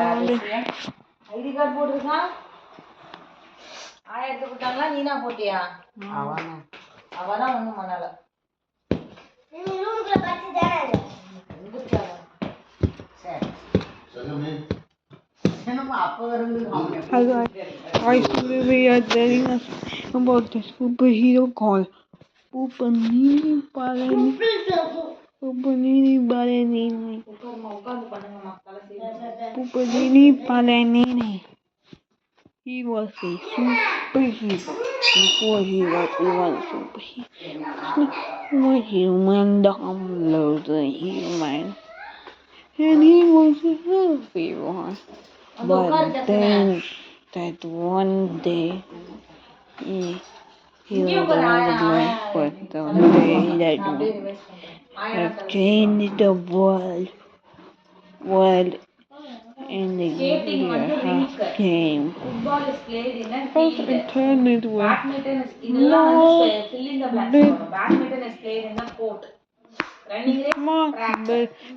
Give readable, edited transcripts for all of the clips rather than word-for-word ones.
ID card போட்டிருக்கான். எடுத்து போட்டாங்களா? நீனா போட்டியா? அவதான் ஒண்ணும் பண்ணல. Hi guys, today we are telling us about the superhero called Pupanini Palanini. He was a superhero before he was even a superhero. He was human downloads a human. And he was a healthy one. But then that one day he was overlooked for the way that have changed the world in the year game. Football is played in a First field. it turned into a Badminton is filling the blanks. Badminton is played in the court. Running race,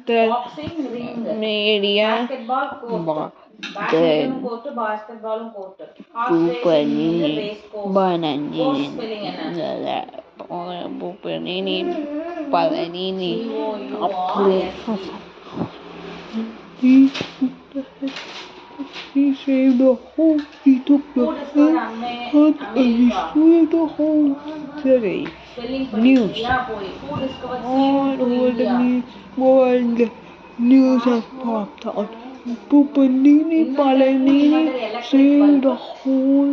track. Boxing, ring. Media, basketball, court. Badminton court, basketball court. Horse racing, race course. Course spelling enna? Pupanini, Palanini, He saved the whole. He took the heart and he saved the whole city. News. All over the world, news has popped out. Pupanini Palanini saved the whole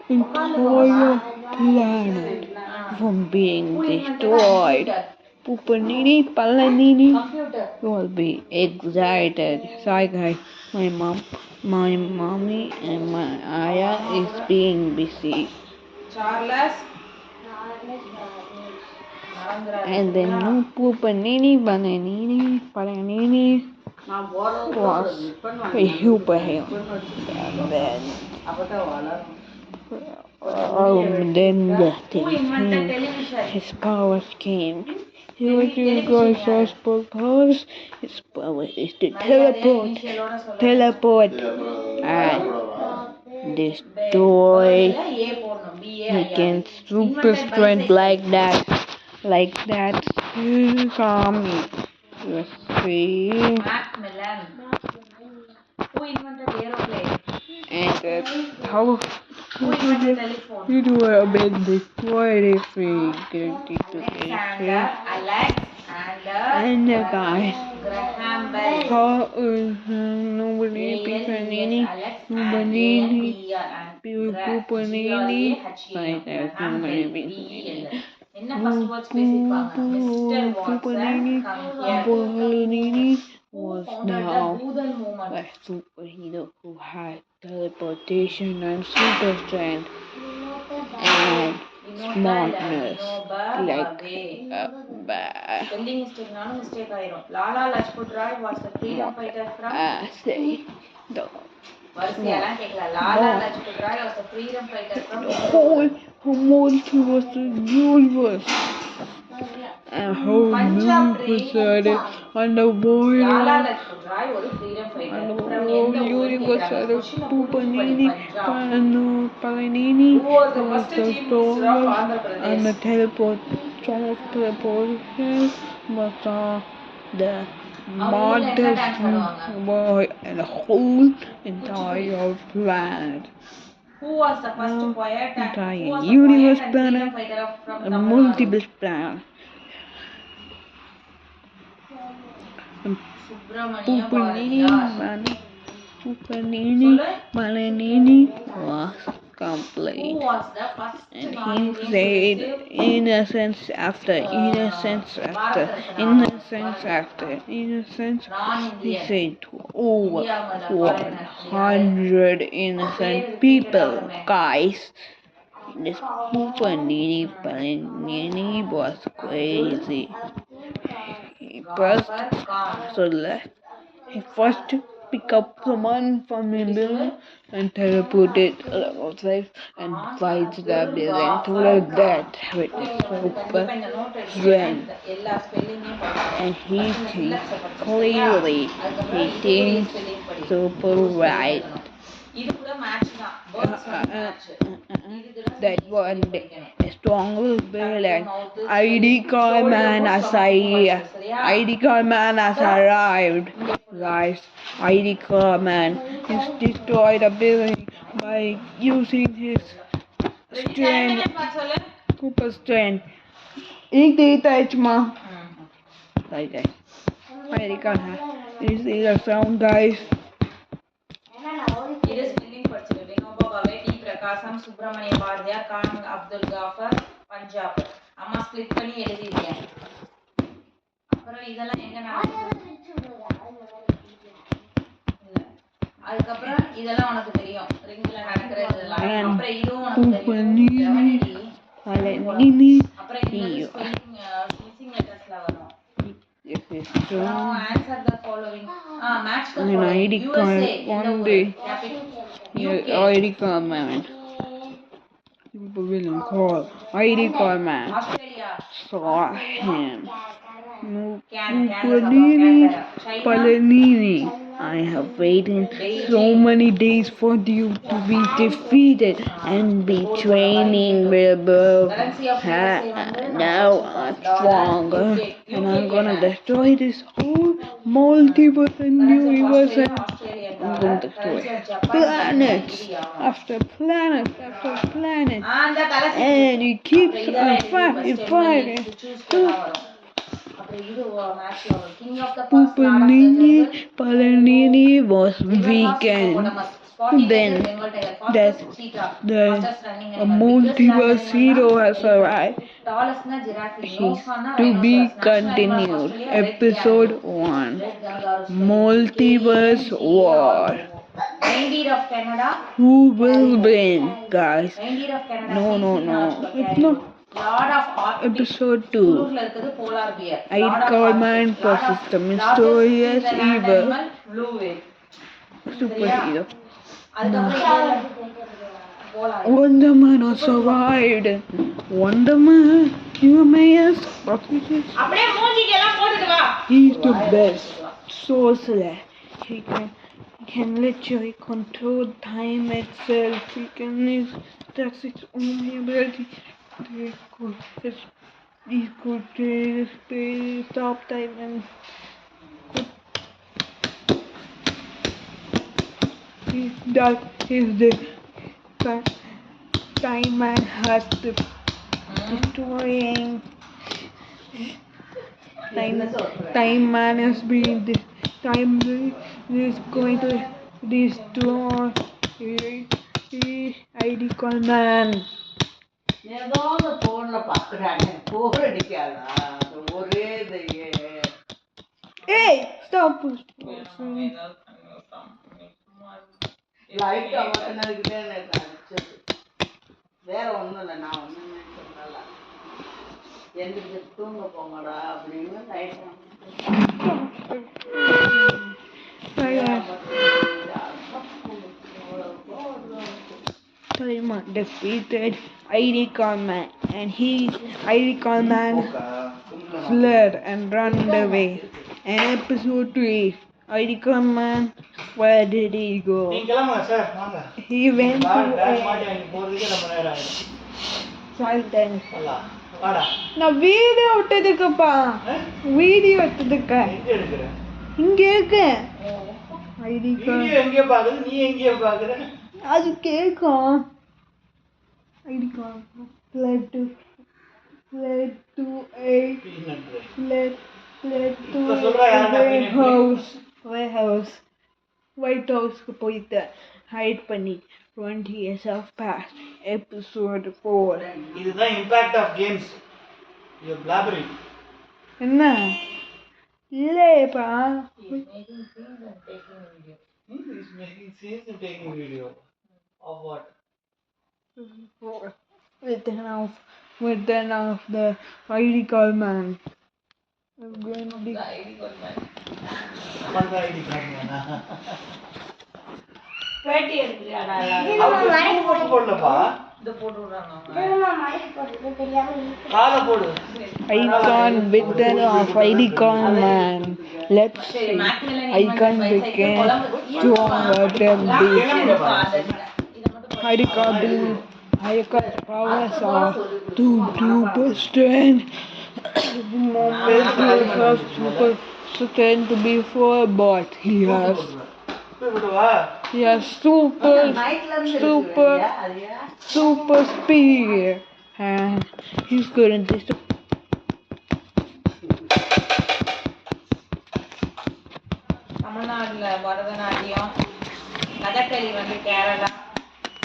entire planet from being destroyed. Pupanini Palanini will be excited. Sorry guys, my mommy and my ayah is being busy. And then Pupanini Palanini was a superhero. And then his powers came. What you guys have powers? His power is to teleport and destroy. He can super strength like that. His army. Let's see. Macmillan. Who invented aeroplane? And that's how Who invented telephone? you do a bit destroy if we get into and the guys. Graham Bell. How nobody Pupanini like there's nobody Pupanini was now a superhero who had teleportation and super strength and smartness like a bear. Spelling mistake ஆயிரும். Lala Lajpat Rai was the freedom fighter from say the வரிசையெல்லாம் கேட்கல. Lala Lajpat Rai was the freedom fighter from the whole multiverse of the universe. And how universe and the world Lala Lajpat Rai ஒரு freedom fighter from எந்த ஊருக்கு கேக்குறாங்க? Pupanini Palanini was the strongest and the teleportation was the smartest boy in the whole entire planet. Who was the first poet and Entire universe planet and multiple planet. Pupanini Palanini was complete. Who was the first And he said innocence after innocence after innocence after innocence. He said over 100 innocent people. Guys, this Pupanini Palanini was crazy. He first pick up someone from the building and teleport it outside and fight the building to that with his super strength. And he thinks clearly. He thinks super right. இது கூட match தான் words வந்து match That one day, a strong will be like ID card man ID card man has arrived. Guys, ID card man has destroyed a building by using his strength, super strength. Eat it, ma. Right. ID card man. Is the sound, guys? இது spelling படிச்சிரு Vinoba Bhave D பிரகாசம் Subramaniya Bharathiyar Khan Abdul copper Punjab அம்மா split பண்ணி எழுதிருக்கேன். அப்புறம் இதெல்லாம் எங்க நடக்குது இல்ல அதுக்கப்புறம் இதெல்லாம் உனக்கு தெரியும் ரிங்ல நடக்கிறது இதெல்லாம் அப்புறம் இதுவும் உனக்கு தெரியும் அப்புறம் இது ஸ்பெல்லிங் மிஸ்ஸிங் லெட்டர்ஸ்ல வரும். Answer the following. Match the following. ID card one day. ID card man. People will call ID card man. Australia. Saw him. Palanini. I have waited so many days for you to be defeated and be training with now I'm stronger and I'm gonna destroy this whole multiverse and universe and I'm gonna destroy planets after planets after planets and it keeps on fighting. Palanini was weakened. Then the multiverse hero has arrived. To be continued. Episode 1. Multiverse War. Reindeer of Canada. Who will win, guys? No. It's not. Lord of Arctic. Episode 2. Polar bear. ID card man possesses the mysterious evil Blue whale. superhero. Wonder Man has survived. Wonder Man, you may ask, but he's the best sorcerer. He can literally control time itself. That's its only ability. He could stop time and that is the time man has to destroying time man has been this time is going to destroy ID card man. ஏதாவது போன்ல பாக்குறாங்க போர் அடிக்காதா ஒரே Hey, stop. Light அவனதுக்கு அடிச்சது வேற ஒண்ணும் இல்லை நான் ஒண்ணுமே சொல்லல எந்திரிச்சு தூங்க போங்கடா அப்படின்னு light Paimon defeated ID card man and ID card man fled and ran away. And episode 3, ID card man, where did he go? He went to silence. நான் வீடியோ விட்டதுக்குப்பா வீடியோ எடுத்ததுக்கு இங்க இருக்கு ஐடி கார்டு எங்க பாக்குற நீ எங்க பாக்குற அது கேக்கும் ID card fled to warehouse White House க்கு போயிட்டு ஹைட் பண்ணி 20 years have passed. Episode 4. இதுதான் impact of games. You're blabbering. என்ன இல்லையப்பா He's making scenes and taking video. Of what? Return of the ID card man. I'm going to be ID card man. What ID card man? பேட்டி எடுக்கறியாடா அவன் போட்டு போடலப்பா இந்த போட்டு விடுறாங்க கால போடு icon return of ID card man. let's see. I can become stronger than this. I can powers are 2%. Moment have super strength before, but he has super speed, and he's currently தமிழ்நாடுல பரதநாட்டியம், கதகளி வந்து கேரளா,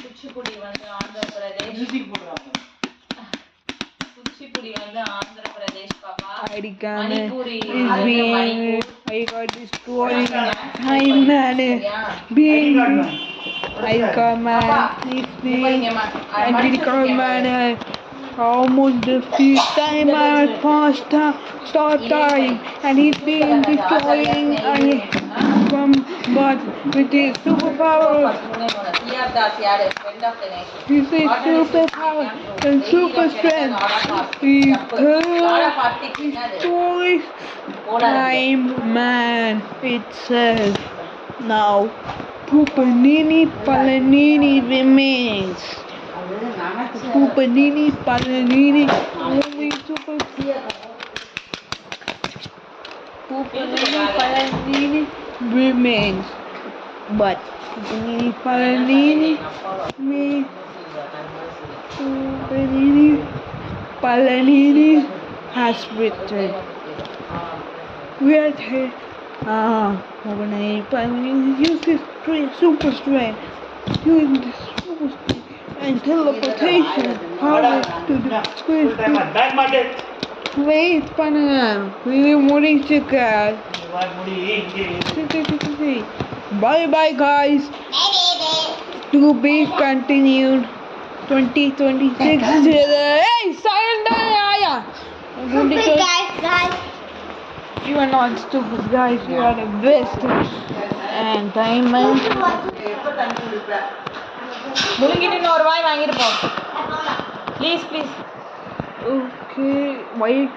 குச்சிப்புடி வந்து ஆந்திர பிரதேஷ், குச்சிப்புடி வந்து ஆந்திர பிரதேஷ் பாப்பா, மணிப்பூரி வந்து Manipur. I got destroyed. I managed being I got man. Almost the fifth time I passed start dying, and he's been destroying from but with his superpowers. He's a superpower and super strength. He destroys time man itself. Now Pupanini Palanini remains. Pupanini Palanini only super Pupanini Palanini remains. But Pupanini Palanini has returned. Weird hair. Pupanini Palanini uses super strength. Using the super strength and teleportation powers to the squid. Wait, பண்ணுங்க இது முடிச்சுக்க. Bye bye guys. To be continued 2026. Hey, Sayonara. You are not stupid guys, you are the best. And diamond. முழுங்கிட்டு இன்னொரு வாய் வாங்கிட்டு போ please. Okay, wait.